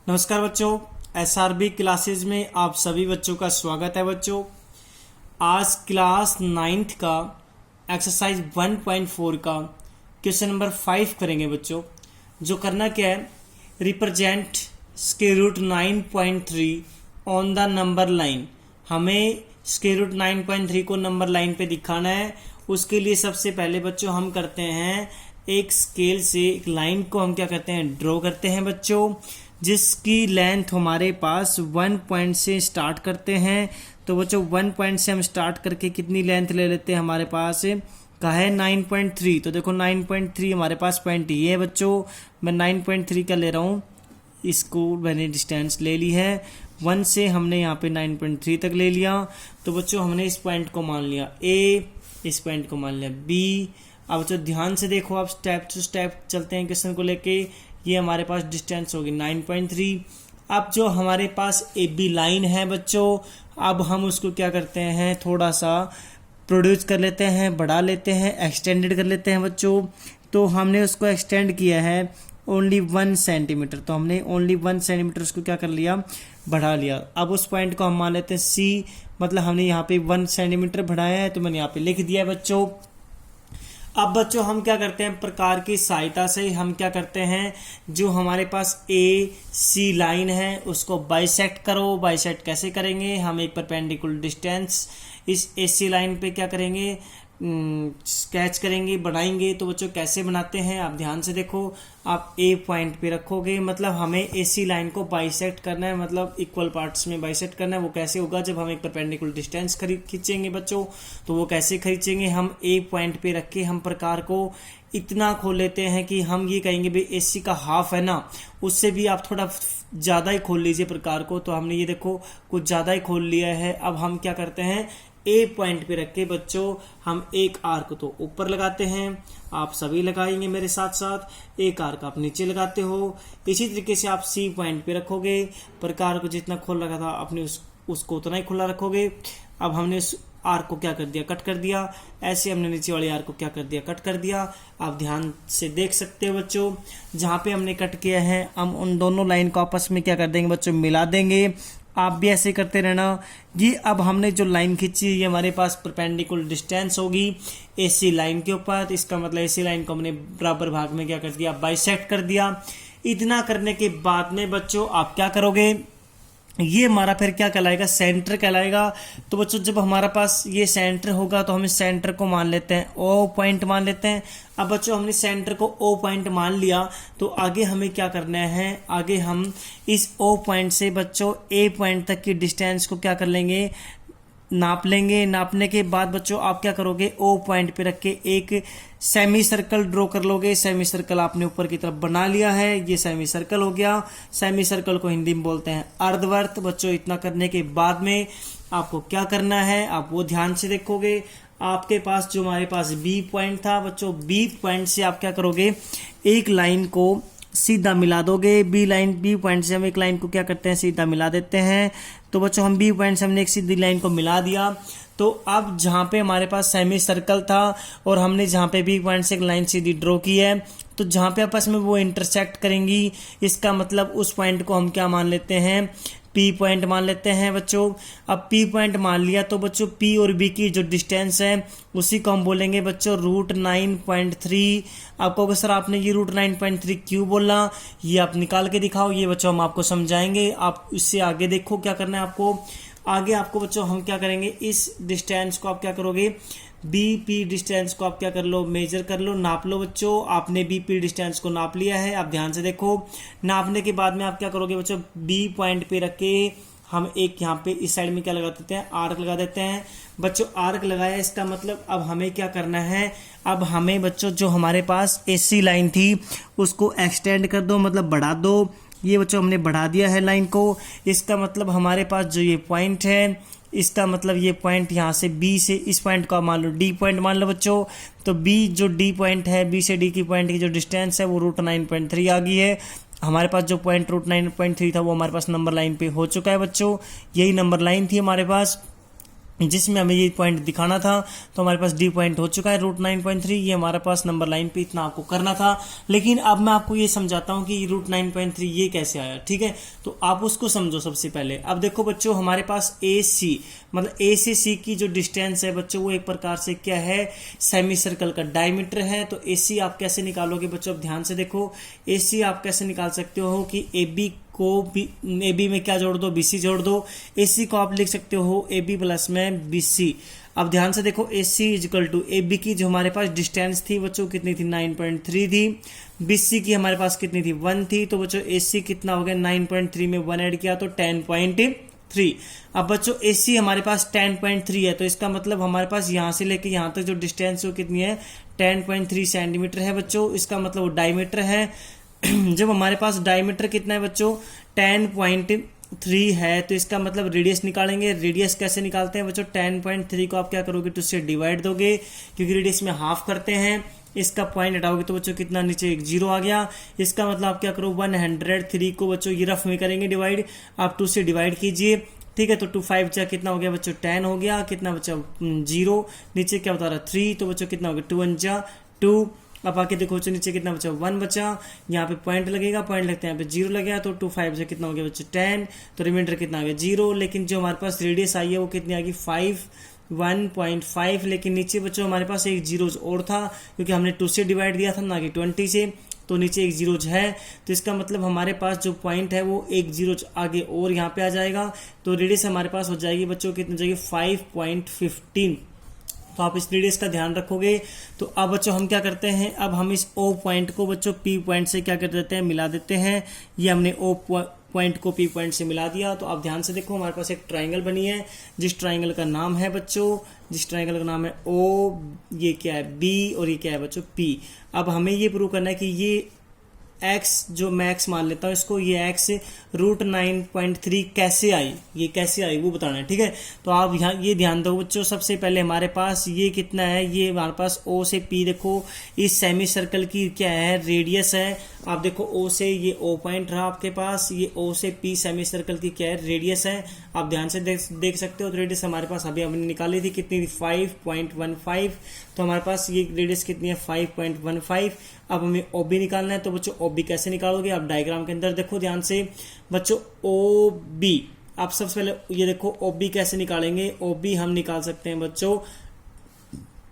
नमस्कार बच्चों, SRB classes में आप सभी बच्चों का स्वागत है। बच्चों, आज क्लास 9th का एक्सरसाइज 1.4 का क्वेश्चन नंबर 5 करेंगे। बच्चों, जो करना क्या है, represent square root 9.3 on the number line. हमें स्क्वायर रूट 9.3 को नंबर लाइन पे दिखाना है। उसके लिए सबसे पहले बच्चों हम करते हैं एक स्केल से एक लाइन को हम क्या करते हैं, ड्रॉ करते हैं बच्चों, जिसकी लेंथ हमारे पास 1 पॉइंट से स्टार्ट करते हैं। तो बच्चों 1 पॉइंट से हम स्टार्ट करके कितनी लेंथ ले लेते हैं, हमारे पास का है 9.3। तो देखो 9.3 हमारे पास पॉइंट ये है बच्चों। मैं 9.3 का ले रहा हूँ, इसको मैंने डिस्टेंस ले ली है 1 से, हमने यहाँ पे 9.3 तक ले लिया। तो बच्चों हमने इस पॉइंट को मान लिया ए, इस पॉइंट को मान लिया बी। अब बच्चों ध्यान से देखो, आप स्टेप टू स्टेप चलते हैं क्वेश्चन को लेके। ये हमारे पास डिस्टेंस होगी 9.3। अब जो हमारे पास ए बी लाइन है बच्चों, अब हम उसको क्या करते हैं, थोड़ा सा प्रोड्यूस कर लेते हैं, बढ़ा लेते हैं, एक्सटेंडेड कर लेते हैं बच्चों। तो हमने उसको एक्सटेंड किया है ओनली 1 सेंटीमीटर। तो हमने ओनली 1 सेंटीमीटर उसको क्या कर लिया, बढ़ा लिया। अब उस पॉइंट को हम मान लेते हैं सी, मतलब हमने यहाँ पे 1 सेंटीमीटर बढ़ाया है, तो मैंने यहाँ पे लिख दिया है बच्चों। अब बच्चों हम क्या करते हैं, प्रकार की सहायता से हम क्या करते हैं, जो हमारे पास ए सी लाइन है उसको बाइसेक्ट करो। बाइसेक्ट कैसे करेंगे, हम एक परपेंडिकुलर डिस्टेंस इस ए सी लाइन पे क्या करेंगे, स्केच करेंगे, बनाएंगे। तो बच्चों कैसे बनाते हैं, आप ध्यान से देखो। आप ए पॉइंट पे रखोगे, मतलब हमें एसी लाइन को बाइसेक्ट करना है, मतलब इक्वल पार्ट्स में बाइसेक्ट करना है। वो कैसे होगा, जब हम एक परपेंडिकुलर डिस्टेंस खींचेंगे बच्चों। तो वो कैसे खींचेंगे, हम ए पॉइंट पे रख के हम प्रकार को इतना खोल लेते हैं कि हम ये कहेंगे भाई एसी का हाफ है ना, उससे भी आप थोड़ा ज़्यादा ही खोल लीजिए प्रकार को। तो हमने ये देखो कुछ ज़्यादा ही खोल लिया है। अब हम क्या करते हैं, ए पॉइंट पे रख के बच्चों हम एक आर्क तो ऊपर लगाते हैं, आप सभी लगाएंगे मेरे साथ साथ। एक आर्क आप नीचे लगाते हो। इसी तरीके से आप सी पॉइंट पे रखोगे, प्रकार को जितना खोल रखा था अपने उसको उतना ही खुला रखोगे। अब हमने उस आर्क को क्या कर दिया, कट कर दिया। ऐसे हमने नीचे वाले आर्क को क्या कर दिया, कट कर दिया। आप ध्यान से देख सकते हो बच्चों, जहाँ पे हमने कट किया है हम उन दोनों लाइन को आपस में क्या कर देंगे बच्चों, मिला देंगे। आप भी ऐसे करते रहना। ये अब हमने जो लाइन खींची, ये हमारे पास परपेंडिकुलर डिस्टेंस होगी एसी लाइन के ऊपर। इसका मतलब एसी लाइन को हमने बराबर भाग में क्या कर दिया, बाइसेक्ट कर दिया। इतना करने के बाद में बच्चों आप क्या करोगे, ये हमारा फिर क्या कहलाएगा, सेंटर कहलाएगा। तो बच्चों जब हमारा पास ये सेंटर होगा तो हम इस सेंटर को मान लेते हैं ओ पॉइंट मान लेते हैं। अब बच्चों हमने सेंटर को ओ पॉइंट मान लिया, तो आगे हमें क्या करना है, आगे हम इस ओ पॉइंट से बच्चों ए पॉइंट तक की डिस्टेंस को क्या कर लेंगे, नाप लेंगे। नापने के बाद बच्चों आप क्या करोगे, ओ पॉइंट पे रख के एक सेमी सर्कल ड्रॉ कर लोगे। सेमी सर्कल आपने ऊपर की तरफ बना लिया है, ये सेमी सर्कल हो गया। सेमी सर्कल को हिंदी में बोलते हैं अर्धवर्त। बच्चों इतना करने के बाद में आपको क्या करना है, आप वो ध्यान से देखोगे। आपके पास जो हमारे पास बी पॉइंट था बच्चों, बी पॉइंट से आप क्या करोगे, एक लाइन को सीधा मिला दोगे। बी पॉइंट से हम एक लाइन को क्या करते हैं, सीधा मिला देते हैं। तो बच्चों हम बी पॉइंट से हमने एक सीधी लाइन को मिला दिया। तो अब जहाँ पे हमारे पास सेमी सर्कल था और हमने जहाँ पे बी पॉइंट से एक लाइन सीधी ड्रॉ की है, तो जहाँ पे आपस में वो इंटरसेक्ट करेंगी, इसका मतलब उस पॉइंट को हम क्या मान लेते हैं, पी पॉइंट मान लेते हैं बच्चों। अब पी पॉइंट मान लिया तो बच्चों पी और बी की जो डिस्टेंस है उसी को हम बोलेंगे बच्चों रूट 9.3। आप कहोगे सर आपने ये रूट 9.3 क्यों बोला, ये आप निकाल के दिखाओ। ये बच्चों हम आपको समझाएंगे, आप इससे आगे देखो क्या करना है आपको। आगे आपको बच्चों हम क्या करेंगे, इस डिस्टेंस को आप क्या करोगे, बी पी डिस्टेंस को आप क्या कर लो, मेजर कर लो, नाप लो बच्चों। आपने बी पी डिस्टेंस को नाप लिया है, आप ध्यान से देखो। नापने के बाद में आप क्या करोगे बच्चों, बी पॉइंट पे रख के हम एक यहाँ पे इस साइड में क्या लगा देते हैं, आर्क लगा देते हैं बच्चों। आर्क लगाया, इसका मतलब अब हमें क्या करना है, अब हमें बच्चों जो हमारे पास एसी लाइन थी उसको एक्सटेंड कर दो, मतलब बढ़ा दो। ये बच्चों हमने बढ़ा दिया है लाइन को। इसका मतलब हमारे पास जो ये पॉइंट है, इसका मतलब ये पॉइंट यहाँ से बी से इस पॉइंट को मान लो डी पॉइंट मान लो बच्चों। तो बी जो डी पॉइंट है, बी से डी की पॉइंट की जो डिस्टेंस है वो रूट 9.3 आ गई है। हमारे पास जो पॉइंट रूट 9.3 था वो हमारे पास नंबर लाइन पे हो चुका है बच्चों। यही नंबर लाइन थी हमारे पास। जिसमें हमें ये पॉइंट दिखाना था। तो हमारे पास डी पॉइंट हो चुका है √9.3, ये हमारे पास नंबर लाइन पे इतना आपको करना था। लेकिन अब मैं आपको ये समझाता हूँ कि √9.3 ये कैसे आया, ठीक है। तो आप उसको समझो सबसे पहले। अब देखो बच्चों, हमारे पास ए सी मतलब ए से सी की जो डिस्टेंस है बच्चों, वो एक प्रकार से क्या है, सेमी सर्कल का डायमीटर है। तो ए सी आप कैसे निकालोगे बच्चों, अब ध्यान से देखो। ए सी आप कैसे निकाल सकते हो कि ए बी को ए बी में क्या जोड़ दो, बी सी जोड़ दो। ए सी को आप लिख सकते हो ए बी प्लस में बी सी। अब ध्यान से देखो, ए सी इजकल टू ए बी की जो हमारे पास डिस्टेंस थी बच्चों कितनी थी, 9.3 थी। बी सी की हमारे पास कितनी थी, 1 थी। तो बच्चों ए सी कितना हो गया, 9.3 में 1 ऐड किया तो 10.3। अब बच्चों ए सी हमारे पास 10.3 है, तो इसका मतलब हमारे पास यहां से लेके यहां तक जो डिस्टेंस है वो कितनी है, 10.3 सेंटीमीटर है बच्चों। इसका मतलब वो डायमीटर है। जब हमारे पास डायमीटर कितना है बच्चों, 10.3 है, तो इसका मतलब रेडियस निकालेंगे। रेडियस कैसे निकालते हैं बच्चों, 10.3 को आप क्या करोगे, तो उससे डिवाइड दोगे, क्योंकि रेडियस में हाफ करते हैं। इसका पॉइंट हटाओगे तो बच्चों कितना, नीचे एक 0 आ गया। इसका मतलब आप क्या करो, 103 को बच्चों ये रफ में करेंगे डिवाइड, आप 2 से डिवाइड कीजिए, ठीक है। तो 2 5 जा कितना हो गया बच्चों, 10 हो गया। कितना बच्चा, 0। नीचे क्या बता रहा, 3। तो बच्चों कितना हो गया, 2 1 जा 2। अब आके देखो बच्चों, नीचे कितना बचा, 1 बचा। यहाँ पे पॉइंट लगेगा, पॉइंट लगता है यहाँ पे 0 लगेगा। तो 2 5 से कितना हो गया बच्चों, 10। तो रिमाइंडर कितना आ गया, 0। लेकिन जो हमारे पास रेडियस आई है वो कितनी आ गई, 1.5। लेकिन नीचे बच्चों हमारे पास एक 0 और था, क्योंकि हमने 2 से डिवाइड दिया था ना कि 20 से। तो नीचे एक 0 है, तो इसका मतलब हमारे पास जो पॉइंट है वो एक 0 आगे और यहाँ पे आ जाएगा। तो रेडियस हमारे पास हो जाएगी बच्चों कितनी हो जाएगी, 5.15। तो आप इस रेडियस का ध्यान रखोगे। तो अब बच्चों हम क्या करते हैं, अब हम इस O पॉइंट को बच्चों P पॉइंट से क्या कर देते हैं, मिला देते हैं। ये हमने O पॉइंट को P पॉइंट से मिला दिया। तो आप ध्यान से देखो, हमारे पास एक ट्राइंगल बनी है, जिस ट्राइंगल का नाम है बच्चों, जिस ट्राइंगल का नाम है O, ये क्या है B, और ये क्या है बच्चों P। अब हमें ये प्रूव करना है कि ये x जो मैं x मान लेता हूँ इसको, ये x √9.3 कैसे आई, ये कैसे आई वो बताना है, ठीक है। तो आप यहाँ ये ध्यान दो बच्चों, सबसे पहले हमारे पास ये कितना है, ये हमारे पास O से P, देखो इस सेमी सर्कल की क्या है, रेडियस है। आप देखो O से ये O पॉइंट रहा आपके पास, ये O से P सेमी सर्कल की क्या है, रेडियस है। आप ध्यान से देख सकते हो। तो रेडियस हमारे पास अभी हमने निकाली थी, कितनी थी, 5.15। तो हमारे पास ये रेडियस कितनी है, 5.15। अब हमें OB निकालना है। तो बच्चों OB कैसे निकालोगे, आप डायग्राम के अंदर देखो ध्यान से बच्चों। OB आप सबसे पहले ये देखो, OB कैसे निकालेंगे, OB हम निकाल सकते हैं बच्चों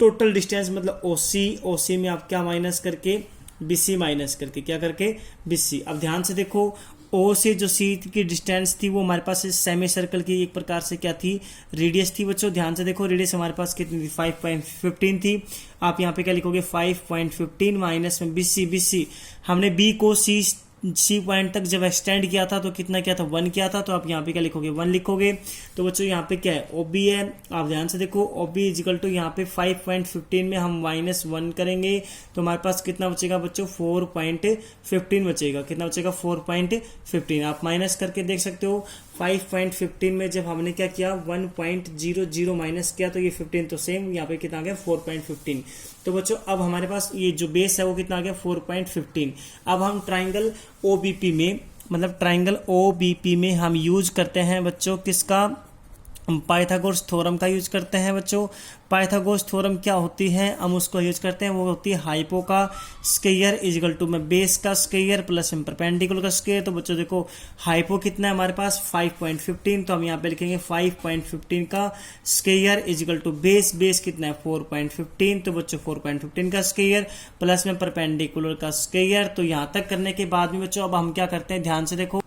टोटल डिस्टेंस, मतलब OC में आप क्या माइनस करके, BC माइनस करके, क्या करके, BC। अब ध्यान से देखो, O से जो C की डिस्टेंस थी वो हमारे पास सेमी सर्कल की एक प्रकार से क्या थी, रेडियस थी बच्चों। ध्यान से देखो, रेडियस हमारे पास कितनी थी, 5.15 थी। आप यहाँ पे क्या लिखोगे, 5.15 माइनस में BC हमने B को C पॉइंट तक जब एक्सटेंड किया था तो कितना किया था, 1 किया था। तो आप यहाँ पे क्या लिखोगे, 1 लिखोगे। तो बच्चों यहाँ पे क्या है, OB है। आप ध्यान से देखो, OB इजिकल टू यहाँ पे 5.15 में हम -1 करेंगे तो हमारे पास कितना बचेगा बच्चों, 4.15 बचेगा। कितना बचेगा, 4.15। आप माइनस करके देख सकते हो। 5.15 में जब हमने क्या किया, 1.00 माइनस किया तो ये 15, तो सेम यहाँ पे कितना आ गया, 4.15। तो बच्चों अब हमारे पास ये जो बेस है वो कितना आ गया, 4.15। अब हम ट्राइंगल OBP में, मतलब ट्राइंगल OBP में हम यूज करते हैं बच्चों किसका, पाइथागोरस थ्योरम का यूज करते हैं बच्चों। पाइथागोरस थ्योरम क्या होती है, हम उसको यूज करते हैं, वो होती है हाइपो का स्क्वायर इजिकल टू में बेस का स्क्वायर प्लस में परपेंडिकुलर का स्क्वायर। तो बच्चों देखो, हाइपो कितना है हमारे पास, 5.15। तो हम यहाँ पे लिखेंगे 5.15 का स्क्वायर इजिकल टू बेस कितना है, 4.15। तो बच्चों 4.15 का स्क्वायर प्लस में परपेंडिकुलर का स्क्वायर। तो यहाँ तक करने के बाद में बच्चों अब हम क्या करते हैं, ध्यान से देखो।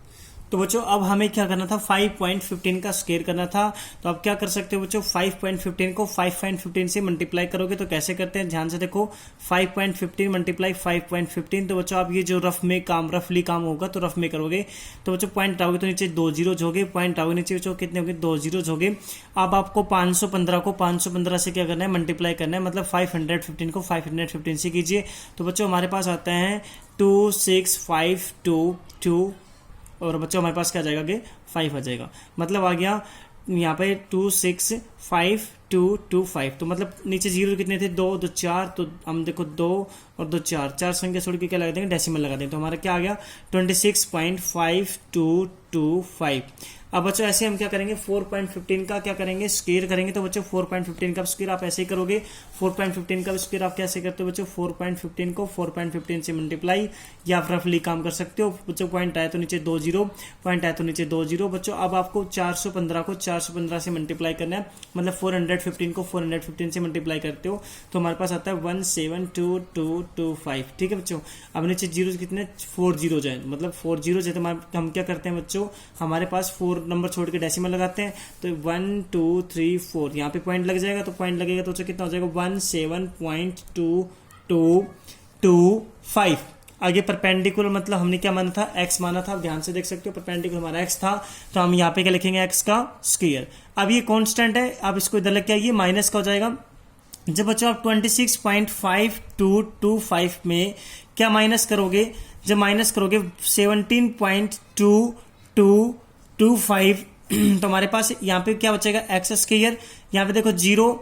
तो बच्चों अब हमें क्या करना था, 5.15 का स्क्वायर करना था। तो आप क्या कर सकते हो बच्चों, 5.15 को 5.15 से मल्टीप्लाई करोगे तो कैसे करते हैं, ध्यान से देखो। 5.15 मल्टीप्लाई 5.15। तो बच्चों आप ये जो रफली काम होगा तो रफ में करोगे। तो बच्चों पॉइंट आओगे तो नीचे 2 जीरो होगे, पॉइंट आओगे नीचे बच्चों कितने होंगे, 2 जीरो होगे। अब आपको 515 से क्या करना है, मल्टीप्लाई करना है, मतलब 515 को 515 से कीजिए। तो बच्चों हमारे पास आता है 26522 और बच्चों हमारे पास क्या आ जाएगा, कि 5 आ जाएगा। मतलब आ गया यहाँ पे 2652225। तो मतलब नीचे जीरो कितने थे, 2 2 4। तो हम देखो 2 और 2 4 संख्या छोड़ के क्या लगा देंगे, डेसिमल लगा देंगे। तो हमारा क्या आ गया, 26.5225। अब बच्चों ऐसे हम क्या करेंगे 4.15 का क्या करेंगे स्क्वायर करेंगे, तो बच्चों 4.15 का स्क्वायर आप ऐसे ही करोगे। 4.15 का स्क्वायर आप कैसे करते हो बच्चों, 4.15 को 4.15 से मल्टीप्लाई, या आप रफली काम कर सकते हो बच्चों। पॉइंट आए तो नीचे 2 जीरो, पॉइंट आए तो नीचे 2 जीरो बच्चों। अब आपको 415 को 415 से मल्टीप्लाई करना है, मतलब 415 को 415 से मल्टीप्लाई करते हो तो हमारे पास आता है 172225। ठीक है बच्चों। अब नीचे जीरो कितने 4 जीरो जाए, मतलब 4 जीरो जाए तो हम क्या करते हैं बच्चों, हमारे पास 4 नंबर छोड़ के डेसिमल लगाते हैं, तो 1 2 3 4 यहाँ पे पॉइंट लग जाएगा, तो पॉइंट लगेगा तो कितना हो जाएगा 17.2225। आगे परपेंडिकुलर मतलब हमने क्या माना था, x माना था, आप ध्यान से देख सकते हो परपेंडिकुलर हमारा x था, तो हम यहाँ पे क्या लिखेंगे x का स्क्वायर। अब ये कांस्टेंट है, आप इसको इधर लेके आइए, माइनस का हो जाएगा। जब बच्चों आप 26.5225 में क्या माइनस करोगे, जब माइनस करोगे 17.2225 तो हमारे पास यहाँ पे क्या बचेगा एक्स स्क्वायर। यहाँ पे देखो 0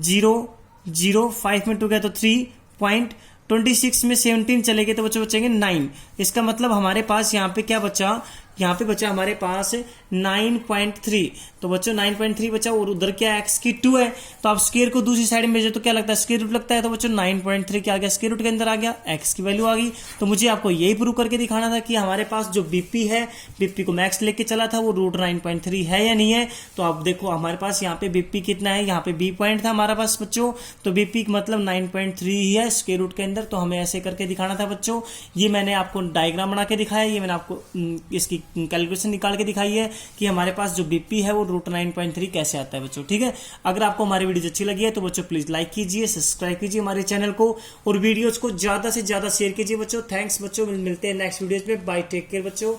0 0 5 में 2 गया तो 3.26 में 17 चले गए तो बच्चों बचेंगे 9। इसका मतलब हमारे पास यहाँ पे क्या बचा, यहाँ पे बचा हमारे पास 9.3, तो बच्चों 9.3 बचा, और उधर क्या एक्स की 2 है, तो आप स्क्वायर को दूसरी साइड में भेजो तो क्या लगता है स्क्वायर रूट लगता है, तो बच्चों 9.3 क्या आ गया स्क्वायर रूट के अंदर आ गया, एक्स की वैल्यू आ गई। तो मुझे आपको यही प्रूव करके दिखाना था कि हमारे पास जो बीपी है, बीपी को मैक्स लेके चला था, वो रूट 9.3 है या नहीं है। तो आप देखो हमारे पास यहाँ पे बीपी कितना है, यहाँ पे बी पॉइंट था हमारे पास बच्चों, तो बीपी मतलब 9.3 ही है स्क्वायर रूट के अंदर, तो हमें ऐसे करके दिखाना था बच्चों। ये मैंने आपको डायग्राम बना के दिखाया, ये मैंने आपको इसकी कैलकुलेशन निकाल के दिखाई है कि हमारे पास जो बीपी है वो रूट 9.3 कैसे आता है बच्चों। ठीक है, अगर आपको हमारी वीडियो अच्छी लगी है तो बच्चों प्लीज लाइक कीजिए, सब्सक्राइब कीजिए हमारे चैनल को, और वीडियोज को ज्यादा से ज्यादा शेयर कीजिए बच्चों। थैंक्स बच्चों, मिलते हैं नेक्स्ट वीडियोज में। बाय, टेक केयर बच्चों।